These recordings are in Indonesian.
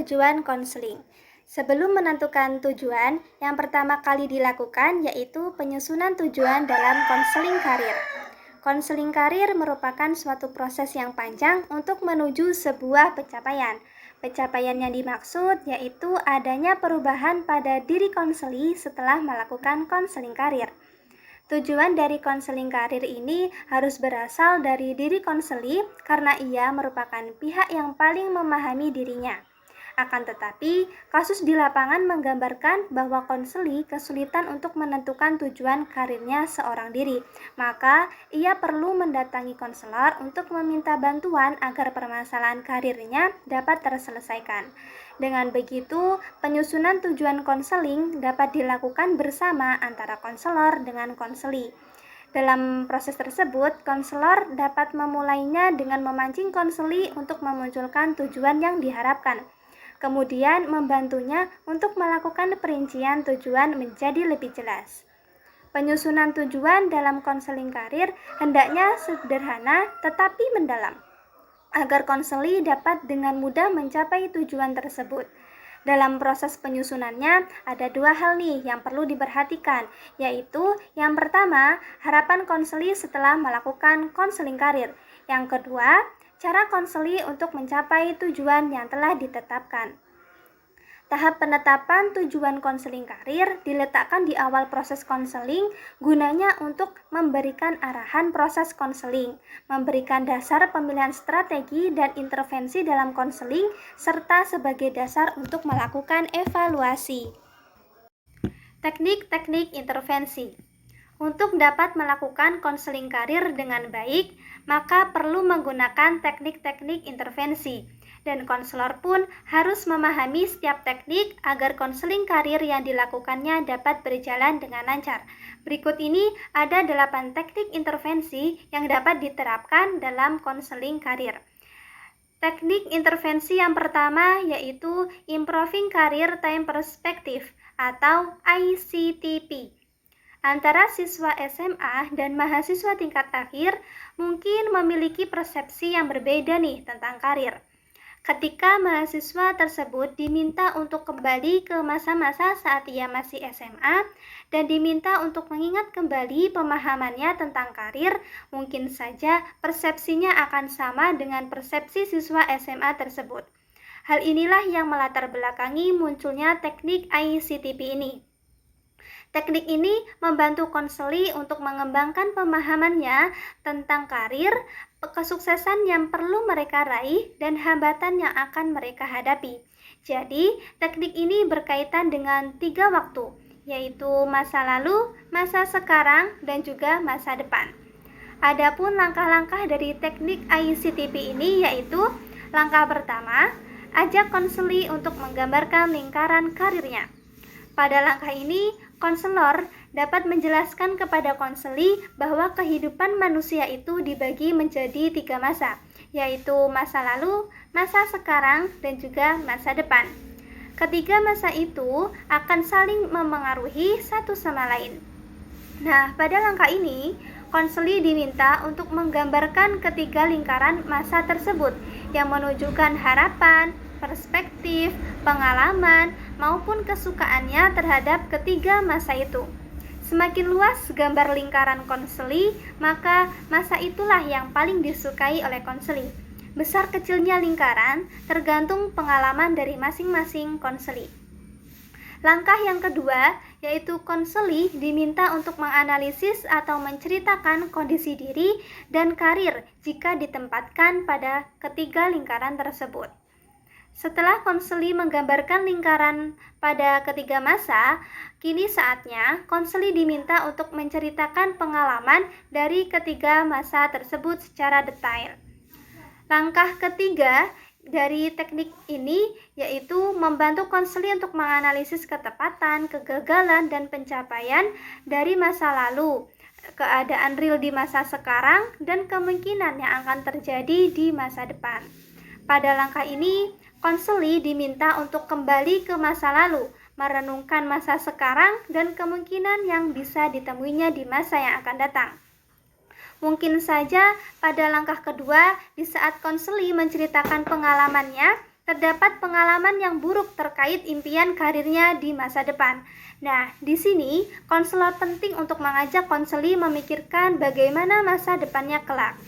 tujuan konseling. Sebelum menentukan tujuan, yang pertama kali dilakukan yaitu penyusunan tujuan dalam konseling karir. Konseling karir merupakan suatu proses yang panjang untuk menuju sebuah pencapaian. Pencapaian yang dimaksud yaitu adanya perubahan pada diri konseli setelah melakukan konseling karir. Tujuan dari konseling karir ini harus berasal dari diri konseli karena ia merupakan pihak yang paling memahami dirinya. Akan tetapi, kasus di lapangan menggambarkan bahwa konseli kesulitan untuk menentukan tujuan karirnya seorang diri. Maka, ia perlu mendatangi konselor untuk meminta bantuan agar permasalahan karirnya dapat terselesaikan. Dengan begitu, penyusunan tujuan konseling dapat dilakukan bersama antara konselor dengan konseli. Dalam proses tersebut, konselor dapat memulainya dengan memancing konseli untuk memunculkan tujuan yang diharapkan. Kemudian membantunya untuk melakukan perincian tujuan menjadi lebih jelas. Penyusunan tujuan dalam konseling karir hendaknya sederhana tetapi mendalam, agar konseli dapat dengan mudah mencapai tujuan tersebut. Dalam proses penyusunannya ada dua hal nih yang perlu diperhatikan, yaitu yang pertama, harapan konseli setelah melakukan konseling karir. Yang kedua, cara konseli untuk mencapai tujuan yang telah ditetapkan. Tahap penetapan tujuan konseling karir diletakkan di awal proses konseling gunanya untuk memberikan arahan proses konseling, memberikan dasar pemilihan strategi dan intervensi dalam konseling, serta sebagai dasar untuk melakukan evaluasi. Teknik-teknik intervensi. Untuk dapat melakukan konseling karir dengan baik, maka perlu menggunakan teknik-teknik intervensi. Dan konselor pun harus memahami setiap teknik agar konseling karir yang dilakukannya dapat berjalan dengan lancar. Berikut ini ada 8 teknik intervensi yang dapat diterapkan dalam konseling karir. Teknik intervensi yang pertama yaitu Improving Career Time Perspective atau ICTP. Antara siswa SMA dan mahasiswa tingkat akhir mungkin memiliki persepsi yang berbeda nih tentang karir. Ketika mahasiswa tersebut diminta untuk kembali ke masa-masa saat ia masih SMA dan diminta untuk mengingat kembali pemahamannya tentang karir, mungkin saja persepsinya akan sama dengan persepsi siswa SMA tersebut. Hal inilah yang melatar belakangi munculnya teknik ICTP ini. Teknik ini membantu konseli untuk mengembangkan pemahamannya tentang karir, kesuksesan yang perlu mereka raih, dan hambatan yang akan mereka hadapi. Jadi, teknik ini berkaitan dengan 3 waktu, yaitu masa lalu, masa sekarang, dan juga masa depan. Adapun langkah-langkah dari teknik ICTP ini yaitu langkah pertama, ajak konseli untuk menggambarkan lingkaran karirnya. Pada langkah ini, konselor dapat menjelaskan kepada konseli bahwa kehidupan manusia itu dibagi menjadi 3 masa, yaitu masa lalu, masa sekarang, dan juga masa depan. Ketiga masa itu akan saling memengaruhi satu sama lain. Nah, pada langkah ini, konseli diminta untuk menggambarkan ketiga lingkaran masa tersebut yang menunjukkan harapan, perspektif, pengalaman, maupun kesukaannya terhadap ketiga masa itu. Semakin luas gambar lingkaran konseli, maka masa itulah yang paling disukai oleh konseli. Besar kecilnya lingkaran tergantung pengalaman dari masing-masing konseli. Langkah yang kedua, yaitu konseli diminta untuk menganalisis atau menceritakan kondisi diri dan karir jika ditempatkan pada ketiga lingkaran tersebut. Setelah konseli menggambarkan lingkaran pada ketiga masa, kini saatnya konseli diminta untuk menceritakan pengalaman dari ketiga masa tersebut secara detail. Langkah ketiga dari teknik ini yaitu membantu konseli untuk menganalisis ketepatan, kegagalan, dan pencapaian dari masa lalu, keadaan real di masa sekarang, dan kemungkinan yang akan terjadi di masa depan. Pada langkah ini, konseli diminta untuk kembali ke masa lalu, merenungkan masa sekarang dan kemungkinan yang bisa ditemuinya di masa yang akan datang. Mungkin saja pada langkah kedua, di saat konseli menceritakan pengalamannya terdapat pengalaman yang buruk terkait impian karirnya di masa depan. Nah, di sini konselor penting untuk mengajak konseli memikirkan bagaimana masa depannya kelak.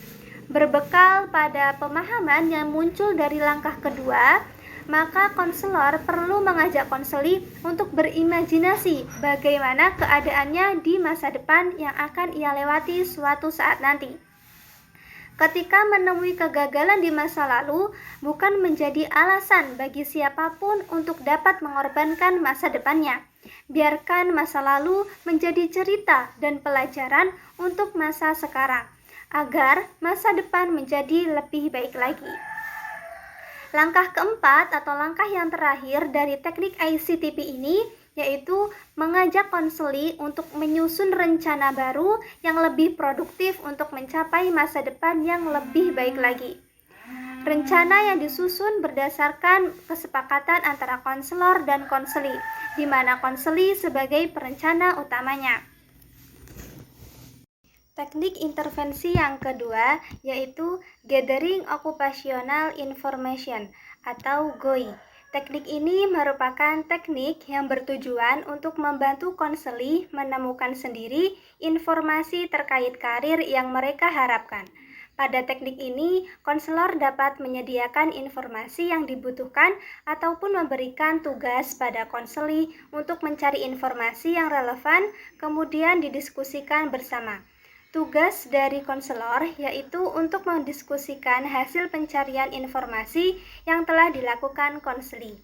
Berbekal pada pemahaman yang muncul dari langkah kedua, maka konselor perlu mengajak konseli untuk berimajinasi bagaimana keadaannya di masa depan yang akan ia lewati suatu saat nanti. Ketika menemui kegagalan di masa lalu, bukan menjadi alasan bagi siapapun untuk dapat mengorbankan masa depannya. Biarkan masa lalu menjadi cerita dan pelajaran untuk masa sekarang, agar masa depan menjadi lebih baik lagi. Langkah keempat atau langkah yang terakhir dari teknik ICTP ini yaitu mengajak konseli untuk menyusun rencana baru yang lebih produktif untuk mencapai masa depan yang lebih baik lagi. Rencana yang disusun berdasarkan kesepakatan antara konselor dan konseli, di mana konseli sebagai perencana utamanya. Teknik intervensi yang kedua yaitu Gathering Occupational Information atau GOI. Teknik ini merupakan teknik yang bertujuan untuk membantu konseli menemukan sendiri informasi terkait karir yang mereka harapkan. Pada teknik ini, konselor dapat menyediakan informasi yang dibutuhkan ataupun memberikan tugas pada konseli untuk mencari informasi yang relevan, kemudian didiskusikan bersama. Tugas dari konselor yaitu untuk mendiskusikan hasil pencarian informasi yang telah dilakukan konseli.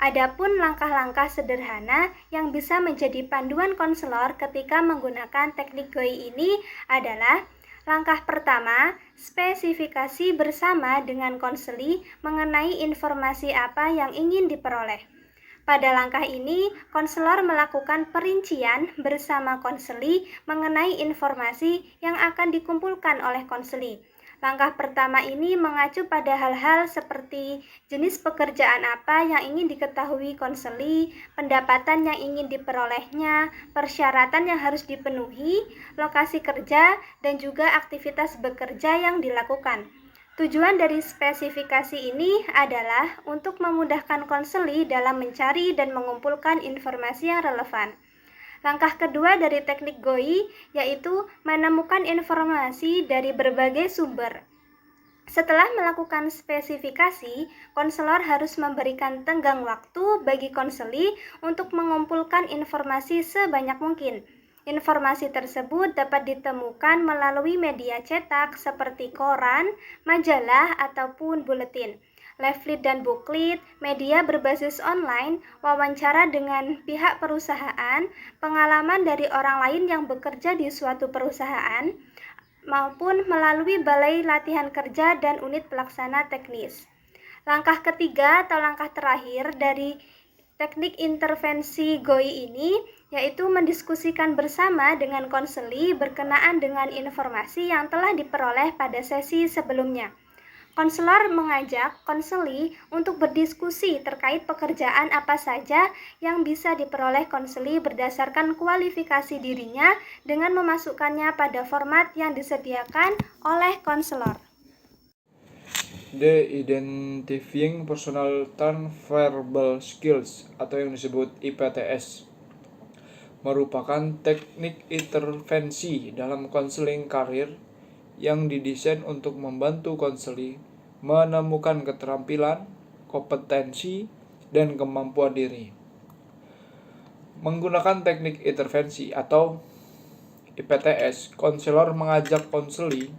Adapun langkah-langkah sederhana yang bisa menjadi panduan konselor ketika menggunakan teknik GOI ini adalah: langkah pertama, spesifikasi bersama dengan konseli mengenai informasi apa yang ingin diperoleh. Pada langkah ini, konselor melakukan perincian bersama konseli mengenai informasi yang akan dikumpulkan oleh konseli. Langkah pertama ini mengacu pada hal-hal seperti jenis pekerjaan apa yang ingin diketahui konseli, pendapatan yang ingin diperolehnya, persyaratan yang harus dipenuhi, lokasi kerja, dan juga aktivitas bekerja yang dilakukan. Tujuan dari spesifikasi ini adalah untuk memudahkan konseli dalam mencari dan mengumpulkan informasi yang relevan. Langkah kedua dari teknik GOI yaitu menemukan informasi dari berbagai sumber. Setelah melakukan spesifikasi, konselor harus memberikan tenggang waktu bagi konseli untuk mengumpulkan informasi sebanyak mungkin. Informasi tersebut dapat ditemukan melalui media cetak seperti koran, majalah, ataupun buletin, leaflet dan buklet, media berbasis online, wawancara dengan pihak perusahaan, pengalaman dari orang lain yang bekerja di suatu perusahaan, maupun melalui balai latihan kerja dan unit pelaksana teknis. Langkah ketiga atau langkah terakhir dari teknik intervensi GOI ini yaitu mendiskusikan bersama dengan konseli berkenaan dengan informasi yang telah diperoleh pada sesi sebelumnya. Konselor mengajak konseli untuk berdiskusi terkait pekerjaan apa saja yang bisa diperoleh konseli berdasarkan kualifikasi dirinya dengan memasukkannya pada format yang disediakan oleh konselor. The Identifying Personal Transferable Skills atau yang disebut IPTS merupakan teknik intervensi dalam konseling karir yang didesain untuk membantu konseli menemukan keterampilan, kompetensi, dan kemampuan diri. Menggunakan teknik intervensi atau IPTS, konselor mengajak konseli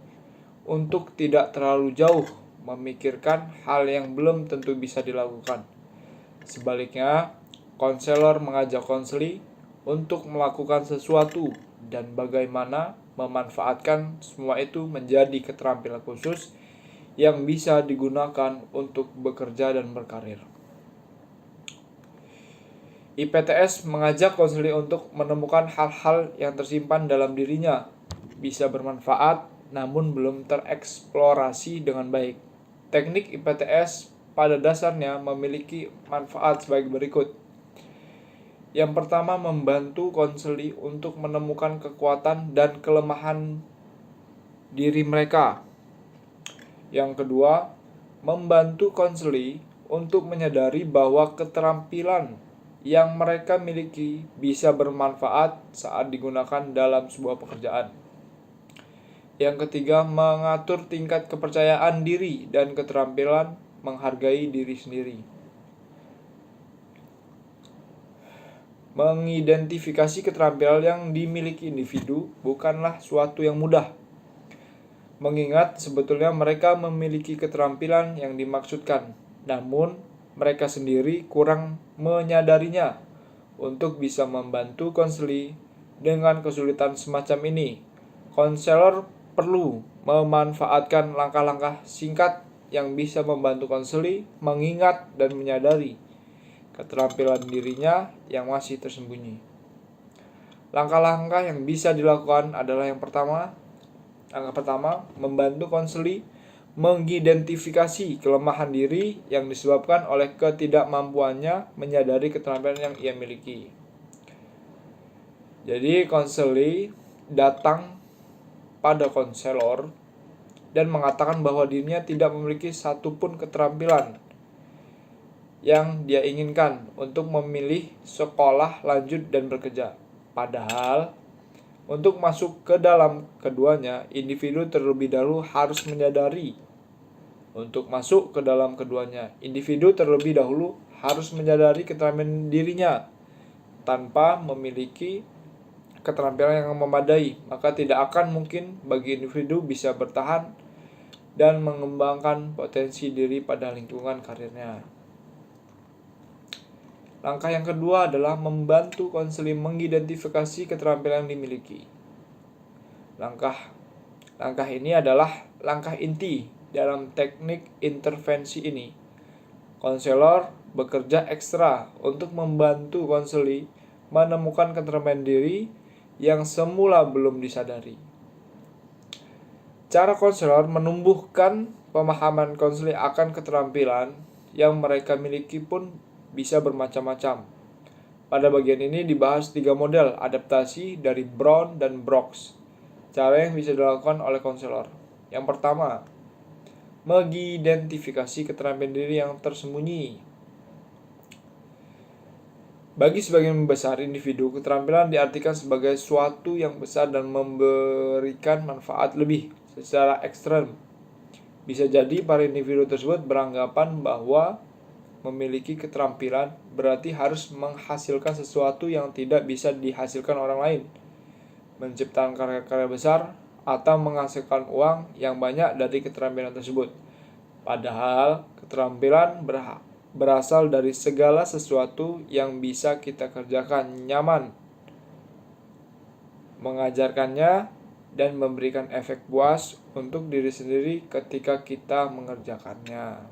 untuk tidak terlalu jauh memikirkan hal yang belum tentu bisa dilakukan. Sebaliknya, konselor mengajak konseli untuk melakukan sesuatu dan bagaimana memanfaatkan semua itu menjadi keterampilan khusus yang bisa digunakan untuk bekerja dan berkarir. IPTS mengajak konseli untuk menemukan hal-hal yang tersimpan dalam dirinya, bisa bermanfaat namun belum tereksplorasi dengan baik. Teknik IPTS pada dasarnya memiliki manfaat sebagai berikut. Yang pertama, membantu konseli untuk menemukan kekuatan dan kelemahan diri mereka. Yang kedua, membantu konseli untuk menyadari bahwa keterampilan yang mereka miliki bisa bermanfaat saat digunakan dalam sebuah pekerjaan. Yang ketiga, mengatur tingkat kepercayaan diri dan keterampilan menghargai diri sendiri. Mengidentifikasi keterampilan yang dimiliki individu bukanlah suatu yang mudah, mengingat sebetulnya mereka memiliki keterampilan yang dimaksudkan, namun mereka sendiri kurang menyadarinya. Untuk bisa membantu konseli dengan kesulitan semacam ini, konselor perlu memanfaatkan langkah-langkah singkat yang bisa membantu konseli mengingat dan menyadari keterampilan dirinya yang masih tersembunyi. Langkah-langkah yang bisa dilakukan adalah langkah pertama, membantu konseli mengidentifikasi kelemahan diri yang disebabkan oleh ketidakmampuannya menyadari keterampilan yang ia miliki. Jadi konseli datang pada konselor dan mengatakan bahwa dirinya tidak memiliki satupun keterampilan yang dia inginkan untuk memilih sekolah lanjut dan bekerja. Padahal untuk masuk ke dalam keduanya, individu terlebih dahulu harus menyadari. Untuk masuk ke dalam keduanya, individu terlebih dahulu harus menyadari keterampilan dirinya. Tanpa memiliki keterampilan yang memadai, maka tidak akan mungkin bagi individu bisa bertahan dan mengembangkan potensi diri pada lingkungan karirnya. Langkah yang kedua adalah membantu konseli mengidentifikasi keterampilan yang dimiliki. Langkah ini adalah langkah inti dalam teknik intervensi ini. Konselor bekerja ekstra untuk membantu konseli menemukan keterampilan diri yang semula belum disadari. Cara konselor menumbuhkan pemahaman konseli akan keterampilan yang mereka miliki pun bisa bermacam-macam. Pada bagian ini dibahas 3 model adaptasi dari Brown dan Brooks. Cara yang bisa dilakukan oleh konselor. Yang pertama, mengidentifikasi keterampilan diri yang tersembunyi. Bagi sebagian besar individu, keterampilan diartikan sebagai suatu yang besar dan memberikan manfaat lebih secara ekstrem. Bisa jadi para individu tersebut beranggapan bahwa memiliki keterampilan berarti harus menghasilkan sesuatu yang tidak bisa dihasilkan orang lain, menciptakan karya-karya besar, atau menghasilkan uang yang banyak dari keterampilan tersebut. Padahal keterampilan berasal dari segala sesuatu yang bisa kita kerjakan nyaman, mengajarkannya, dan memberikan efek puas untuk diri sendiri ketika kita mengerjakannya.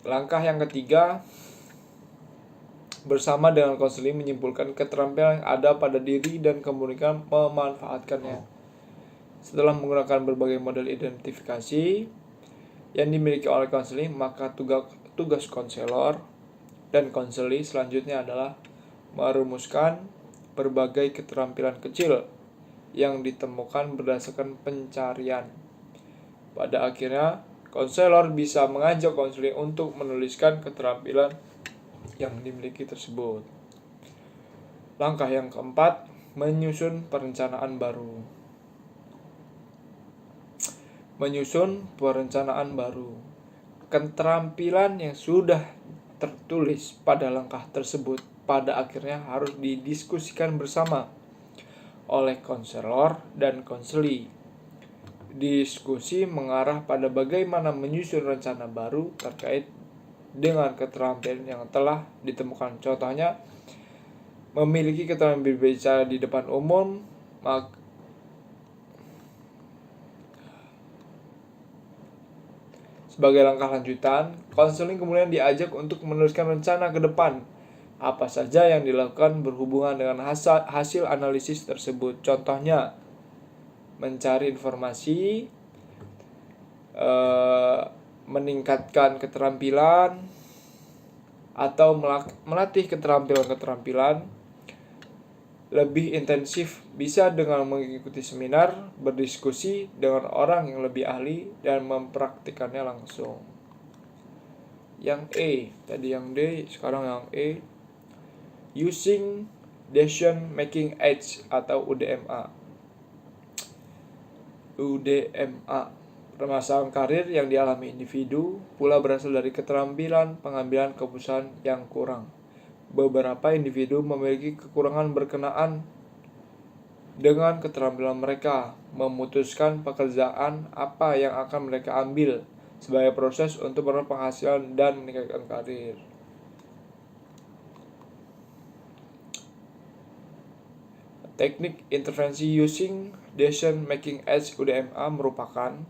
Langkah yang ketiga, bersama dengan konseling menyimpulkan keterampilan yang ada pada diri dan kemudian memanfaatkannya. Setelah menggunakan berbagai model identifikasi yang dimiliki oleh konseling, maka tugas konselor dan konseli selanjutnya adalah merumuskan berbagai keterampilan kecil yang ditemukan berdasarkan pencarian. Pada akhirnya, konselor bisa mengajak konseling untuk menuliskan keterampilan yang dimiliki tersebut. Langkah yang keempat, menyusun perencanaan baru. Keterampilan yang sudah tertulis pada langkah tersebut pada akhirnya harus didiskusikan bersama oleh konselor dan konseli. Diskusi mengarah pada bagaimana menyusun rencana baru terkait dengan keterampilan yang telah ditemukan. Contohnya, memiliki keterampilan berbicara di depan umum. Sebagai langkah lanjutan, konseling kemudian diajak untuk menuliskan rencana ke depan. Apa saja yang dilakukan berhubungan dengan hasil analisis tersebut. Contohnya, mencari informasi, meningkatkan keterampilan, atau melatih keterampilan-keterampilan lebih intensif bisa dengan mengikuti seminar, berdiskusi dengan orang yang lebih ahli, dan mempraktikannya langsung. Yang E, tadi yang D, sekarang yang E. Using Decision Making Aids atau UDMA. UDMA, permasalahan karir yang dialami individu pula berasal dari keterampilan pengambilan keputusan yang kurang. Beberapa individu memiliki kekurangan berkenaan dengan keterampilan mereka memutuskan pekerjaan apa yang akan mereka ambil sebagai proses untuk memperoleh penghasilan dan meningkatkan karir. Teknik intervensi using decision making aids UDMA merupakan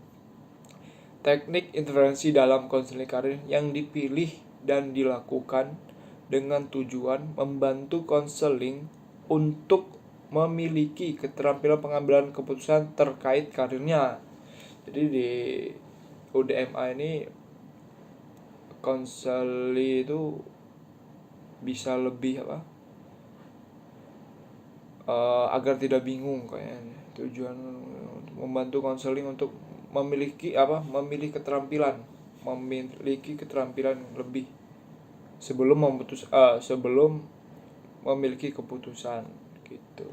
teknik intervensi dalam konseling karir yang dipilih dan dilakukan dengan tujuan membantu konseling untuk memiliki keterampilan pengambilan keputusan terkait karirnya. Jadi di UDMA ini konseling itu bisa lebih agar tidak bingung kayaknya. Tujuan membantu konseling untuk memilih keterampilan lebih sebelum memiliki keputusan gitu.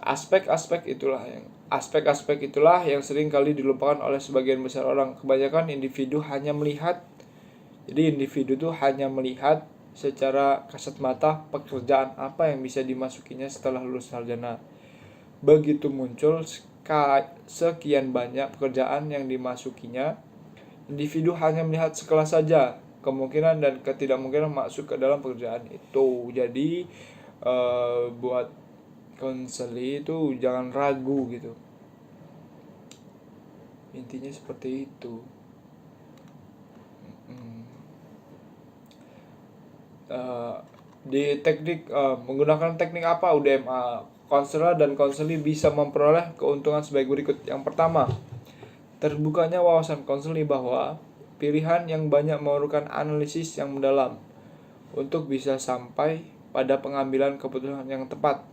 Aspek-aspek itulah yang sering kali dilupakan oleh sebagian besar orang. Kebanyakan individu hanya melihat secara kasat mata pekerjaan apa yang bisa dimasukinya setelah lulus sarjana. Begitu muncul sekian banyak pekerjaan yang dimasukinya, individu hanya melihat sekelas saja kemungkinan dan ketidakmungkinan masuk ke dalam pekerjaan itu. Jadi buat konseling itu jangan ragu gitu. Intinya seperti itu. Di teknik menggunakan teknik apa UDMA, konselor dan konseli bisa memperoleh keuntungan sebagai berikut. Yang pertama, terbukanya wawasan konseli bahwa pilihan yang banyak memerlukan analisis yang mendalam untuk bisa sampai pada pengambilan keputusan yang tepat.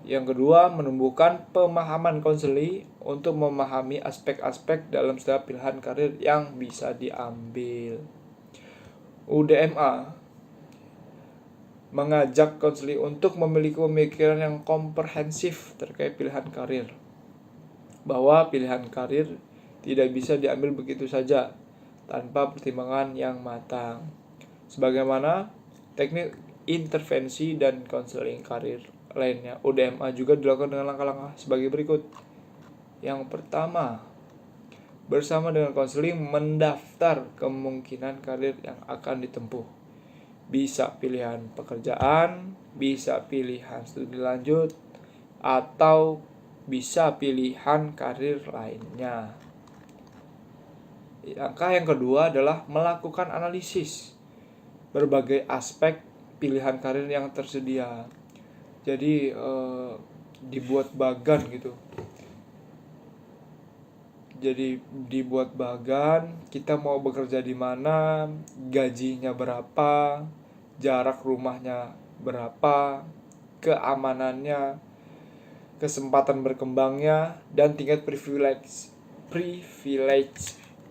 Yang kedua, menumbuhkan pemahaman konseli untuk memahami aspek-aspek dalam setiap pilihan karir yang bisa diambil. UDMA mengajak konseling untuk memiliki pemikiran yang komprehensif terkait pilihan karir. Bahwa pilihan karir tidak bisa diambil begitu saja tanpa pertimbangan yang matang. Sebagaimana teknik intervensi dan konseling karir lainnya, UDMA juga dilakukan dengan langkah-langkah sebagai berikut. Yang pertama, bersama dengan konseling mendaftar kemungkinan karir yang akan ditempuh. Bisa pilihan pekerjaan, bisa pilihan studi lanjut, atau bisa pilihan karir lainnya. Langkah yang kedua adalah melakukan analisis berbagai aspek pilihan karir yang tersedia. Jadi dibuat bagan gitu. Jadi dibuat bagan, kita mau bekerja di mana, gajinya berapa, jarak rumahnya berapa, keamanannya, kesempatan berkembangnya, dan tingkat privilege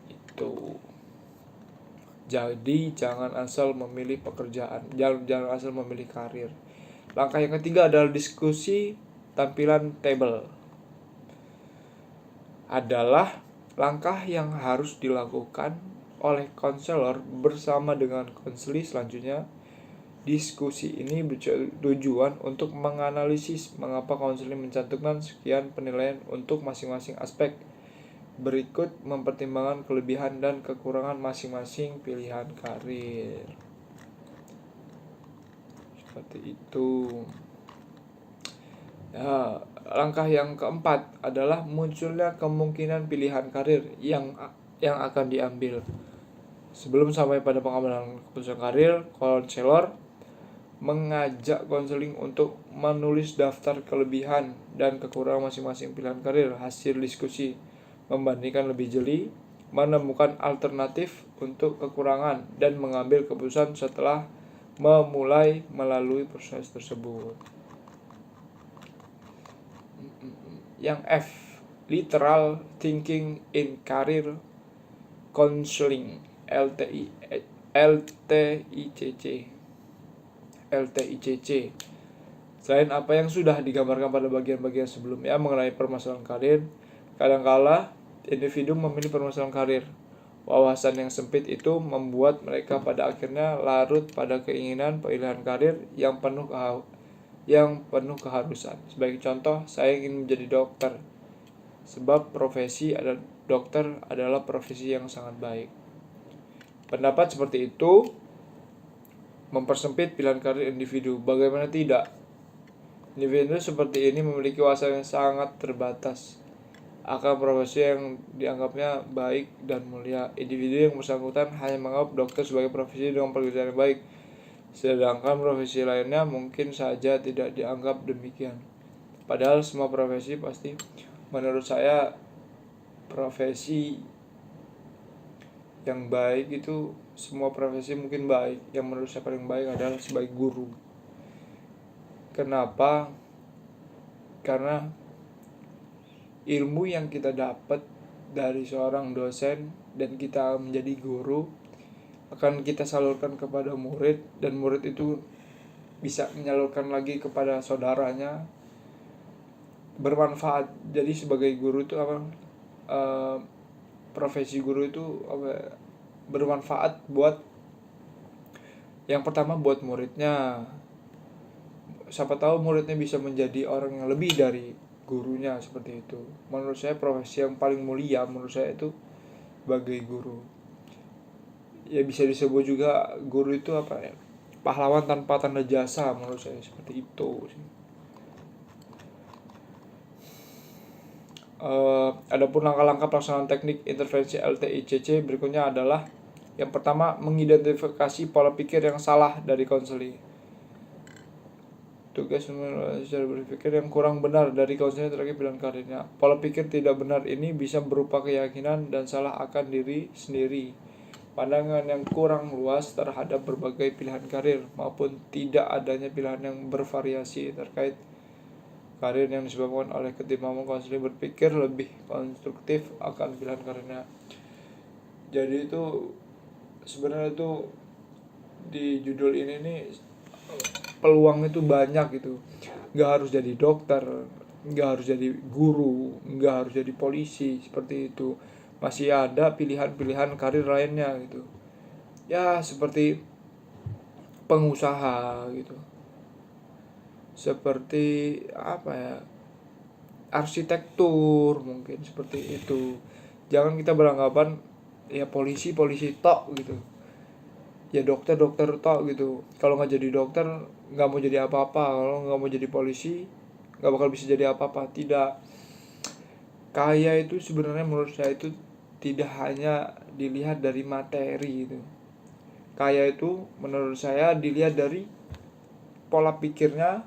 itu. Jadi jangan asal memilih pekerjaan, jangan asal memilih karir. Langkah yang ketiga adalah diskusi tampilan table. Adalah langkah yang harus dilakukan oleh konselor bersama dengan konseli selanjutnya. Diskusi ini bertujuan untuk menganalisis mengapa konseling mencantumkan sekian penilaian untuk masing-masing aspek. Berikut mempertimbangkan kelebihan dan kekurangan masing-masing pilihan karir. Seperti itu. Ya, langkah yang keempat adalah munculnya kemungkinan pilihan karir yang akan diambil. Sebelum sampai pada pengambilan keputusan karir, konselor mengajak konseling untuk menulis daftar kelebihan dan kekurangan masing-masing pilihan karir. Hasil diskusi membandingkan lebih jeli, menemukan alternatif untuk kekurangan, dan mengambil keputusan setelah memulai melalui proses tersebut. Yang F, Literal Thinking in Career Counseling, LTICC. Selain apa yang sudah digambarkan pada bagian-bagian sebelumnya mengenai permasalahan karir, kadangkala individu memilih permasalahan karir. Wawasan yang sempit itu membuat mereka pada akhirnya larut pada keinginan pilihan karir yang penuh keharusan. Sebagai contoh, saya ingin menjadi dokter, sebab profesi dokter adalah profesi yang sangat baik. Pendapat seperti itu mempersempit pilihan karir individu. Bagaimana tidak? Individu seperti ini memiliki wawasan yang sangat terbatas akan profesi yang dianggapnya baik dan mulia. Individu yang bersangkutan hanya menganggap dokter sebagai profesi dengan pekerjaan yang baik, sedangkan profesi lainnya mungkin saja tidak dianggap demikian. Padahal semua profesi pasti, menurut saya, profesi yang baik itu semua profesi mungkin baik. Yang menurut saya paling baik adalah sebagai guru. Kenapa? Karena ilmu yang kita dapat dari seorang dosen dan kita menjadi guru akan kita salurkan kepada murid, dan murid itu bisa menyalurkan lagi kepada saudaranya, bermanfaat. Jadi sebagai guru itu profesi guru itu bermanfaat buat, yang pertama buat muridnya. Siapa tahu muridnya bisa menjadi orang yang lebih dari gurunya, seperti itu. Menurut saya profesi yang paling mulia menurut saya itu sebagai guru. Ya bisa disebut juga guru itu pahlawan tanpa tanda jasa, menurut saya seperti itu sih. Adapun langkah-langkah pelaksanaan teknik intervensi LTICC berikutnya adalah: yang pertama, mengidentifikasi pola pikir yang salah dari konseling. Tugas cara berpikir yang kurang benar dari konseling terkait pilihan karirnya. Pola pikir tidak benar ini bisa berupa keyakinan dan salah akan diri sendiri, pandangan yang kurang luas terhadap berbagai pilihan karir, maupun tidak adanya pilihan yang bervariasi terkait karir yang disebabkan oleh ketidakmampuan konseling berpikir lebih konstruktif akan pilihan karirnya. Jadi itu sebenarnya itu di judul ini nih peluang itu banyak gitu. Nggak harus jadi dokter, nggak harus jadi guru, nggak harus jadi polisi, seperti itu. Masih ada pilihan-pilihan karir lainnya gitu. Ya seperti pengusaha gitu, seperti arsitektur mungkin, seperti itu. Jangan kita beranggapan ya polisi tok gitu, ya dokter tok gitu. Kalau nggak jadi dokter nggak mau jadi apa-apa, kalau nggak mau jadi polisi nggak bakal bisa jadi apa-apa. Tidak. Kaya itu sebenarnya menurut saya itu tidak hanya dilihat dari materi itu. Kaya itu menurut saya dilihat dari pola pikirnya,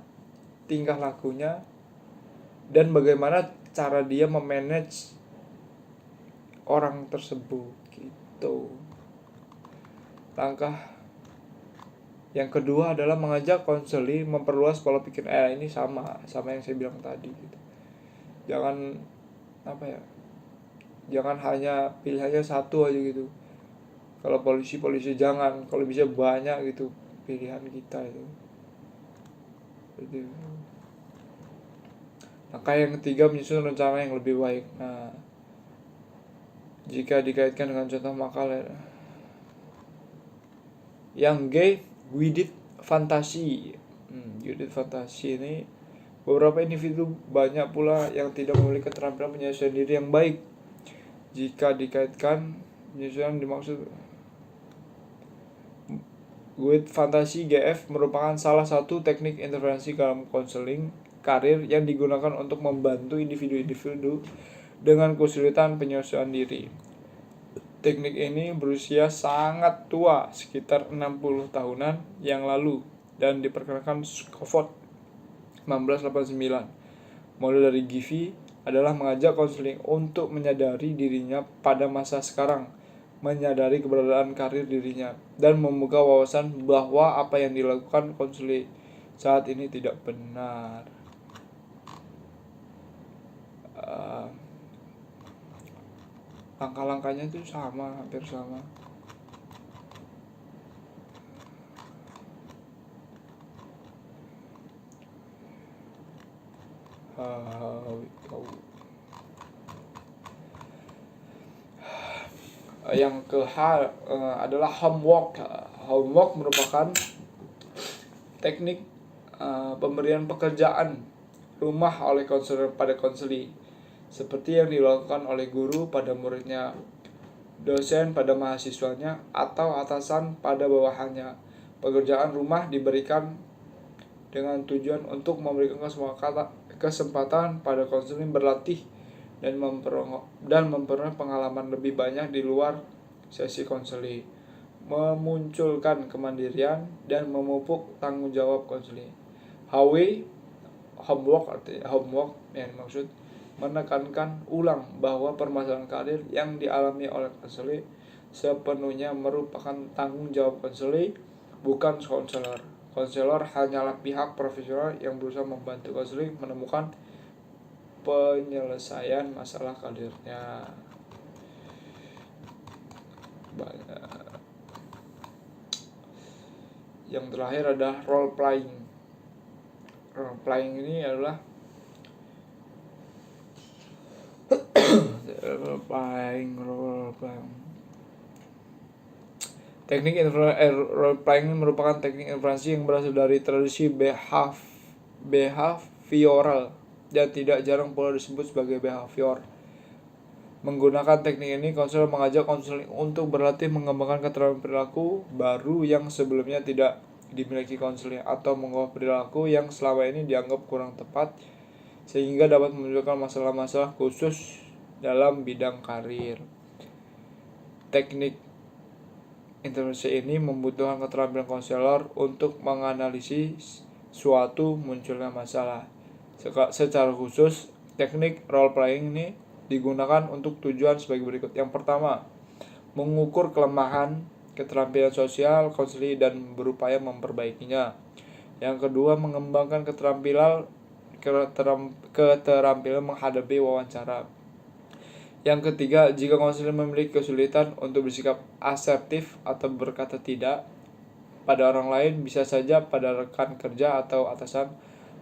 tingkah lakunya, dan bagaimana cara dia memanage orang tersebut gitu. Langkah yang kedua adalah mengajak konseling memperluas pola pikir. Ini sama yang saya bilang tadi gitu. Jangan hanya pilihannya satu aja gitu. Kalau polisi jangan, kalau bisa banyak gitu pilihan kita itu. Langkah yang ketiga, menyusun rencana yang lebih baik. Nah, jika dikaitkan dengan contoh makalah yang G, guided fantasi. Guided fantasi ini, beberapa individu banyak pula yang tidak memiliki keterampilan penyesuaian diri yang baik. Jika dikaitkan penyesuaian dimaksud guided fantasi, GF merupakan salah satu teknik intervensi dalam konseling karir yang digunakan untuk membantu individu-individu dengan kesulitan penyesuaian diri. Teknik ini berusia sangat tua, sekitar 60 tahunan yang lalu, dan diperkenalkan Scofford 1989. Model dari Givi adalah mengajak konseling untuk menyadari dirinya pada masa sekarang menyadari keberadaan karir dirinya, dan membuka wawasan bahwa apa yang dilakukan konselor saat ini tidak benar. Langkah-langkahnya itu sama, hampir sama. Yang adalah homework. Homework merupakan teknik pemberian pekerjaan rumah oleh konselor pada konseli, seperti yang dilakukan oleh guru pada muridnya, dosen pada mahasiswanya, atau atasan pada bawahannya. Pekerjaan rumah diberikan dengan tujuan untuk memberikan kesempatan pada konseling berlatih dan memperoleh pengalaman lebih banyak di luar sesi konseling, memunculkan kemandirian dan memupuk tanggung jawab konseling. Homework yang maksud menekankan ulang bahwa permasalahan karir yang dialami oleh konselor sepenuhnya merupakan tanggung jawab konselor, bukan konselor. Konselor hanyalah pihak profesional yang berusaha membantu konselor menemukan penyelesaian masalah karirnya. Yang terakhir adalah role playing. Role playing ini adalah role playing. Teknik role playing merupakan teknik intervensi yang berasal dari tradisi behavioral dan tidak jarang pula disebut sebagai behavior. Menggunakan teknik ini, konselor mengajak konseling untuk berlatih mengembangkan keterampilan perilaku baru yang sebelumnya tidak dimiliki konseling, atau mengubah perilaku yang selama ini dianggap kurang tepat sehingga dapat memunculkan masalah-masalah khusus dalam bidang karir. Teknik intervensi ini membutuhkan keterampilan konselor untuk menganalisis suatu munculnya masalah. Secara khusus, teknik role playing ini digunakan untuk tujuan sebagai berikut. Yang pertama, mengukur kelemahan keterampilan sosial konseling dan berupaya memperbaikinya. Yang kedua, mengembangkan keterampilan menghadapi wawancara. Yang ketiga, jika konselor memiliki kesulitan untuk bersikap asertif atau berkata tidak pada orang lain, bisa saja pada rekan kerja atau atasan,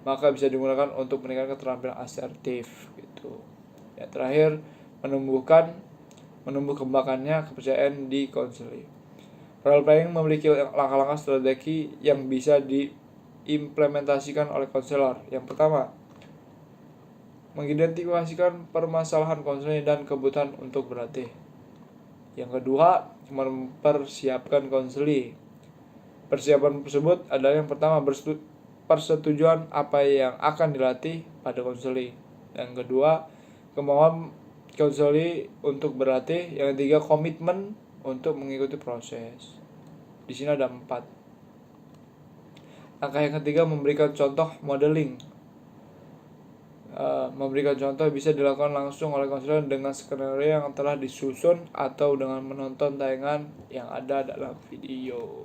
maka bisa digunakan untuk meningkatkan keterampilan asertif gitu. Yang terakhir, menumbuh kembangkannya kepercayaan di konseling. Role playing memiliki langkah-langkah strategi yang bisa diimplementasikan oleh konselor. Yang pertama, mengidentifikasikan permasalahan konseling dan kebutuhan untuk berlatih. Yang kedua, mempersiapkan konseling. Persiapan tersebut adalah yang pertama, persetujuan apa yang akan dilatih pada konseling. Yang kedua, kemauan konseling untuk berlatih. Yang ketiga, komitmen untuk mengikuti proses. Di sini ada 4. Langkah yang ketiga, memberikan contoh modeling. Memberikan contoh bisa dilakukan langsung oleh konselor dengan skenario yang telah disusun atau dengan menonton tayangan yang ada dalam video.